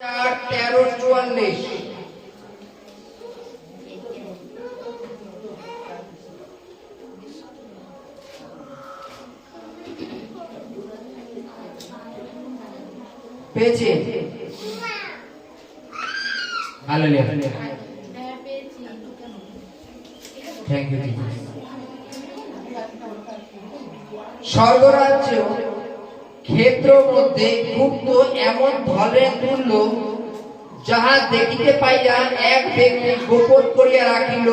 1344 পেয়েছে। Hallelujah, thank you. স্বর্গরাজ্য ক্ষেত্র মধ্যে গুপ্ত এমন ধনের তুল্য, যাহা দেখিতে পাইয়া এক ব্যক্তি গোপন করিয়া রাখিল,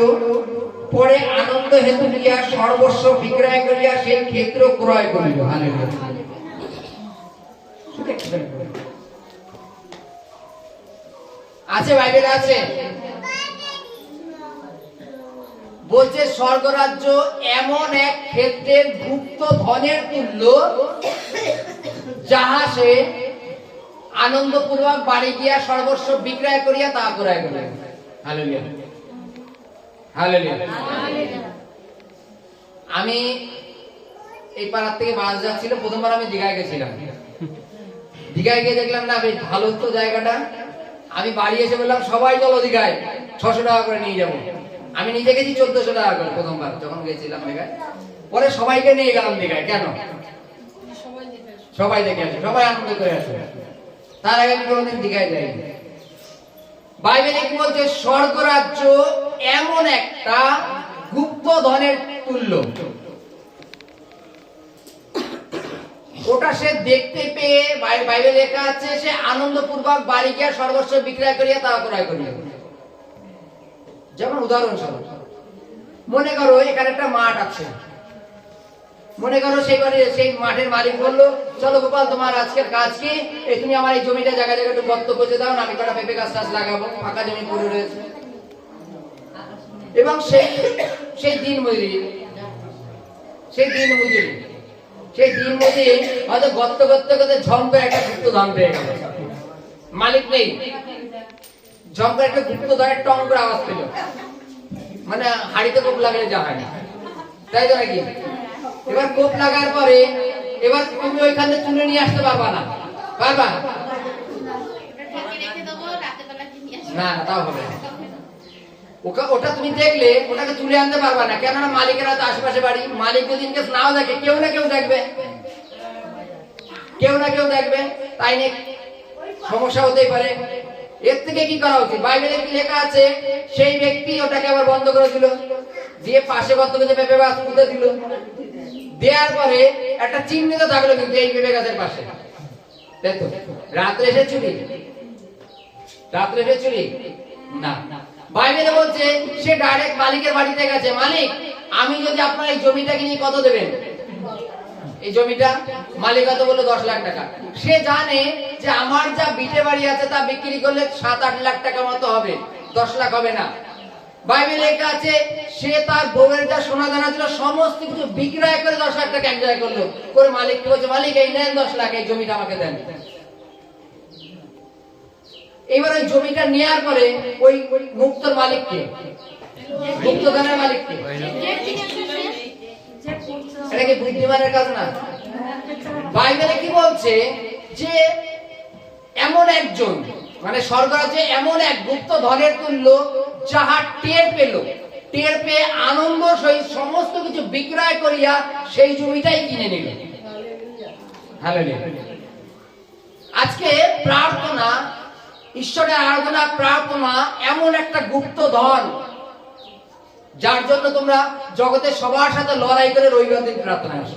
পরে আনন্দ হেতু গিয়া সর্বস্ব বিক্রয় করিয়া সেই ক্ষেত্র ক্রয় করিল। হালেলুয়া। আছে, বাইবেলে আছে, বলছে স্বর্গরাজ্য এমন এক ক্ষেত্রের গুপ্ত ধনের তুল্য, যাহা সে আনন্দপূর্বক বাড়ি গিয়া সর্বস্ব বিক্রয় করিয়া তা ক্রয় করিল। Hallelujah, hallelujah. আমি এই পাড়ার থেকে বাস যাচ্ছিল, প্রথমবার আমি দীঘায় গেছিলাম। দীঘায় গিয়ে দেখলাম না বেশ ভালো তো জায়গাটা। আমি বাড়ি এসে বললাম সবাই চলো দীঘায়, 600 টাকা করে নিয়ে যাবো। আমি নিজে গেছি 1400 টাকা করে প্রথমবার যখন গেছিলাম দীঘায়। পরে সবাইকে নিয়ে গেলাম দীঘায়। কেন? সবাই দেখে আসে, সবাই আনন্দ করে আসে। তার আগে আমি কোনোদিন দীঘায় যাইনি। বাইবেলে কি বলছে? স্বর্গরাজ্য এমন একটা গুপ্ত ধনের তুল্য, ওটা সে দেখতে পেয়ে বাইবেলে লেখা আছে সে আনন্দপূর্বক বাড়ি গিয়ে সর্বস্ব বিক্রয় করিয়া তা ক্রয় করিল। যেমন উদাহরণস্বরূপ মনে করো এখানে একটা মাঠ আছে, মনে করো সেই মাঠের মালিক বললো, চলো গোপাল তোমার আজকের কাজ কি, এই তুমি আমার এই জমিটা জায়গায় জায়গায় একটু গর্ত করে দাও না, আমি কটা পেঁপে গাছ টাছ লাগাবো, ফাঁকা জমি পড়ে রয়েছে। এবং সেই দিন মজুরি হয়তো গর্ত করতে করতে ঝম করে একটা গুপ্ত ধন পেয়ে গেল। মালিক নেই, ঝম করে একটা গুপ্ত ধনের টং করে আওয়াজ পেল, মানে হাড়িতে কোপ লাগালে যা হয় না, তাই তো নাকি? এবার কোপ লাগার পরে এবার তুমি ওইখান থেকে তুলে নিয়ে আসতে পারবা না, পারবা না? তাও হবে ওটা তুমি দেখলে ওটাকে তুলে আনতে পারবা না, কেননা মালিকেরা তো আশেপাশে বাড়ি। মালিক যদি ইনকেস নাও দেখে, কেউ না কেউ দেখবে, তাই নিয়ে সমস্যা হতেই পারে। এর থেকে কি করা উচিত? বাইবেলে কি লেখা আছে? সেই ব্যক্তি ওটাকে আবার বন্ধ করে দিল, দিয়ে পাশে গর্ত করে পেঁপে গাছ পুঁতে দিল। দেওয়ার পরে একটা চিহ্নিত থাকলো কিন্তু এই পেঁপে গাছের পাশে। তাই তো? রাত্রে এসে চুরি না। বাইবেলে বলছে সে ডাইরেক্ট মালিকের বাড়িতে গেছে, মালিক আমি যদি আপনার এই জমিটা কিনি কত দেবেন? এই জমিটা মালিক কত বললো? 10 লাখ টাকা। সে জানে যে আমার যা বিটে বাড়ি আছে তা বিক্রি করলে 7-8 লাখ টাকা মতো হবে, 10 লাখ হবে না। বাইবেলে লেখা আছে সে তার বউয়ের যা সোনা দানা ছিল সমস্ত কিছু বিক্রয় করে 10 লাখ টাকা এক জায়গায় করলো, করে মালিককে বলছে, মালিক এই নেন 10 লাখ, এই জমিটা আমাকে দেন। এবার ওই জমিটা নেওয়ার পরে ওই মুক্তর মালিককে, গুপ্তধনের মালিককে, এটা কি বুদ্ধিমানের কাজ না? বাইবেলে কি বলছে যে এমন একজন, মানে স্বর্গরাজ্যে এমন এক গুপ্ত ধনের তুল্য, যাহা টের পেয়ে আনন্দ সহিত সমস্ত কিছু বিক্রয় করিয়া সেই জমিটাই কিনে নিল। হালেলুয়া। আজকে প্রার্থনা, ঈশ্বরের আরাধনা, প্রার্থনা এমন একটা গুপ্ত ধন, যার জন্য তোমরা জগতের সবার সাথে লড়াই করে রবিবার দিন প্রার্থনায় আসো।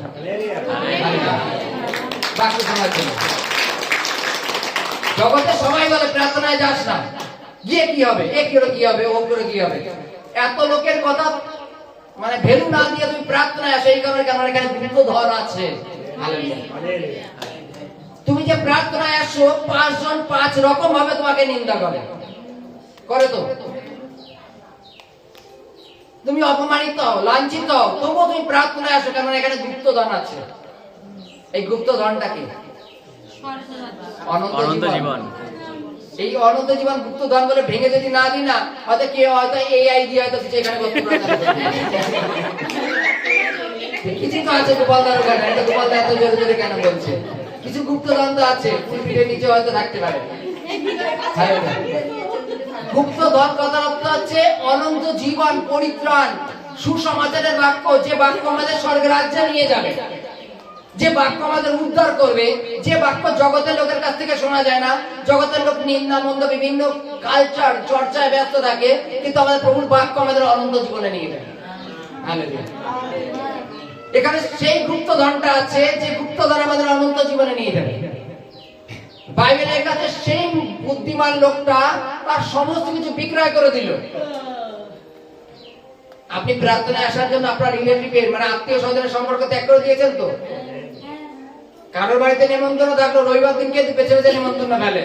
বাক্য শোনার জন্য জগতের সবাই বলে প্রার্থনায় যাস না, গিয়ে কি হবে, এ কি হবে, ও করে কি হবে। এত লোকের কথা মানে ভ্যালু না দিয়ে তুমি প্রার্থনায় আসো, এই কারণে কেন এখানে গুপ্ত ধন আছে। হালেলুয়া। তুমি যে প্রার্থনায় আসো, 5 জন 5 রকম ভাবে তোমাকে নিন্দা করে তো। তুমি অপমানিত হও, লাঞ্ছিত হও, তবুও তুমি প্রার্থনায় আসো, কারণ এখানে গুপ্ত ধন আছে। এই গুপ্ত ধনটা কি? অনন্ত জীবন। এই অনন্ত জীবন গুপ্ত ধন বলে ভেঙে যদি না দিই না, হয়তো কেউ হয়তো এই আইডিয়া হয়তো কিছু এখানে কিছু তো আছে। গোপাল দার গান, এটা গোপাল দা এত জোরে জোরে কেন বলছে? কিছু গুপ্তধন আছে, পিঠের নিচে হয়তো থাকতে পারে। গুপ্তধন কথার অর্থ হচ্ছে অনন্ত জীবন, পরিত্রাণ, সুসমাচারের বাক্য, যে বাক্য আমাদের স্বর্গ রাজ্যে নিয়ে যাবে, যে বাক্য আমাদের উদ্ধার করবে, যে বাক্য জগতের লোকের কাছ থেকে শোনা যায় না। জগতের লোক নিন্দা মন্দ বিভিন্ন কালচার চর্চায় ব্যস্ত থাকে, কিন্তু আমাদের প্রভুর বাক্য আমাদের অনন্ত জীবনে নিয়ে যাবে। হালেলুয়া। এখানে সেই গুপ্তধনটা আছে, যে গুপ্তধন আমাদের অনন্ত জীবনে নিয়ে যাবে। বাইবেলের কাছে সেই বুদ্ধিমান লোকটা তার সমস্ত কিছু বিক্রয় করে দিল। আপনি প্রার্থনায় আসার জন্য আপনার রিলেটিভের মানে আত্মীয় স্বজনের সম্পর্ক ত্যাগ করে দিয়েছেন তো? কারোর বাড়িতে নেমন্তন্ন থাকলো, রবিবার দিনকে বেছে বেছে নেমন্তন্ন ফেলে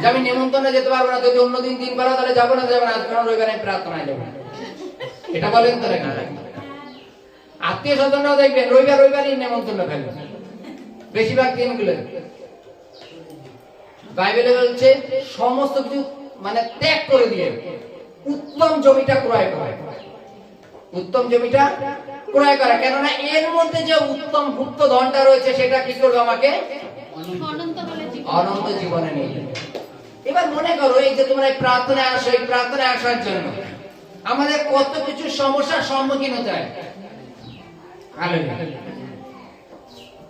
যে আমি নেমন্তন্নে যেতে পারবো না, যদি অন্য দিন দিন পারো তাহলে যাবো না, যাবো না, আজকে রবিবারে প্রার্থনায় যাবো। এটা বলেন তো নাকি? আত্মীয় স্বজনরাও দেখবেন রবিবারই নেমন্তন্ন ফেলে বেশিরভাগ দিনগুলো। বাইবেলে বলছে সমস্ত কিছু মানে ত্যাগ করে দিয়ে উত্তম জমিটা ক্রয় করে, উত্তম জমিটা ক্রয় করা। কেননা এর মধ্যে যে উত্তম গুপ্ত ধনটা রয়েছে সেটা কি করবে? আমাকে অনন্ত জীবনে নিয়ে যাবে। এবার মনে করো এই যে তোমরা এই প্রার্থনায় আসো, এই প্রার্থনায় আসার জন্য আমাদের কত কিছু সমস্যার সম্মুখীন হতে হয়।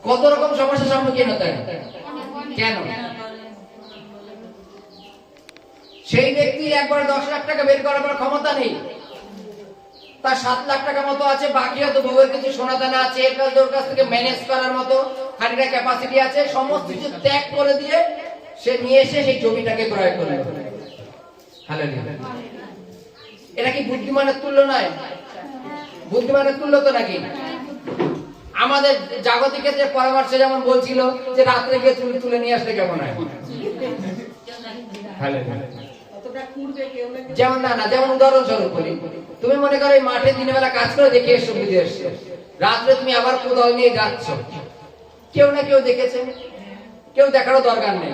কত রকম সমস্যার সম্মুখীন হতে হয়। কেন? সেই ব্যক্তি একবার 10 লাখ টাকা বের করার পর ক্ষমতা নেই, তার 7 লাখ টাকা মতো আছে, বাকি হয়তো বউয়ের কিছু সোনা দানা আছে, এর কাছ ওর কাছ থেকে ম্যানেজ করার মতো খানিকটা ক্যাপাসিটি আছে, সমস্ত কিছু ত্যাগ করে দিয়ে সে নিয়ে এসে সেই জমিটাকে ক্রয় করলো। হালেলুয়া। এটা কি বুদ্ধিমানের তুল্য নয়? বুদ্ধিমানের তুল্য তো নাকি? আমাদের জাগতিক ক্ষেত্রে পরামর্শ যেমন বলছিল যে রাত্রে গিয়ে তুলে নিয়ে আসলে কেমন হয়। যেমন না যেমন উদাহরণস্বরূপ বলি, তুমি মনে করো এই মাঠে দিনের বেলা কাজ করে দেখে এসছো, বুঝে এসছো, রাত্রে তুমি আবার কোদাল নিয়ে যাচ্ছ, কেউ না কেউ দেখেছে, কেউ দেখারও দরকার নেই।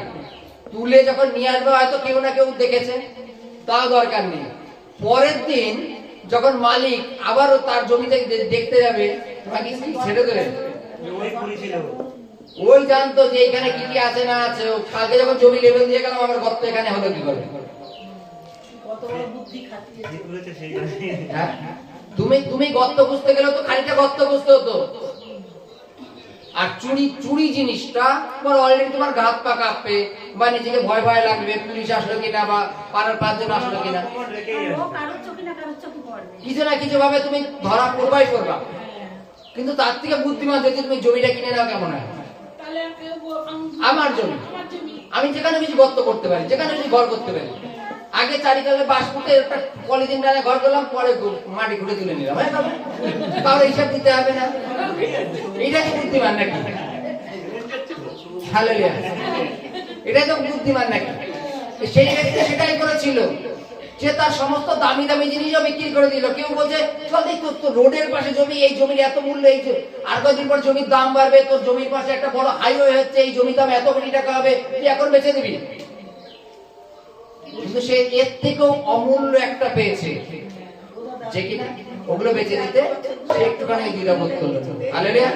তুলে যখন নিয়ে আসবে হয়তো কেউ না কেউ দেখেছে, তাও দরকার নেই। পরের দিন যখন মালিক আবারও তার জমিতে দেখতে যাবে, তোমাকে ছেড়ে দেবে। ওই জানতো যে এখানে কি কি আছে না আছে। কালকে যখন জমি লেভেল দিয়ে গেলাম, আমার গর্ত এখানে হলো কি করে। তুমি গর্ত বুঝতে গেলে তো খানিকটা গর্ত বুঝতে হতো। আর চুরি জিনিসটা তোমার অলরেডি তোমার ঘাত পা কাঁপবে বা নিজেকে ভয় ভয় লাগবে, পুলিশ আসলো কিনা বা পাড়ার 5 জন আসলো কিনা, কিছু না কিছু ভাবে তুমি ধরা পড়বাই করবা। কিন্তু তার থেকে বুদ্ধিমান যদি তুমি জমিটা কিনে নাও, কেমন হয়? আমার জমি, আমি যেখানে কিছু গর্ত করতে পারি, যেখানে কিছু ঘর করতে পারি। আগে চারিকালে বাঁশ পুঁতে একটা পলিথিন টানে ঘর করলাম, পরে মাটি খুঁড়ে তুলে নিলাম, তাহলে হিসাব দিতে হবে না। এটা কি বুদ্ধিমান নাকি? হালেলুয়া। এটাই তো বুদ্ধিমান নাকি? সেই ব্যক্তি সেটাই করেছিল, যে তার সমস্ত দামি দামি জিনিসও বিক্রি করে দিল। কেউ বলছে চল দেখ তোর রোডের পাশে জমি, এই জমির এত মূল্য, এই আর কয়েকদিন পর জমির দাম বাড়বে, তোর জমির পাশে একটা বড় হাইওয়ে হচ্ছে, এই জমির দাম এত কোটি টাকা হবে, তুই এখন বেচে দিবি। কিন্তু সে এর থেকেও অমূল্য একটা পেয়েছে, যে কিনা ওগুলো বেচে দিতে সে একটুখানি দ্বিধাবোধ করলো। হালেলুয়া।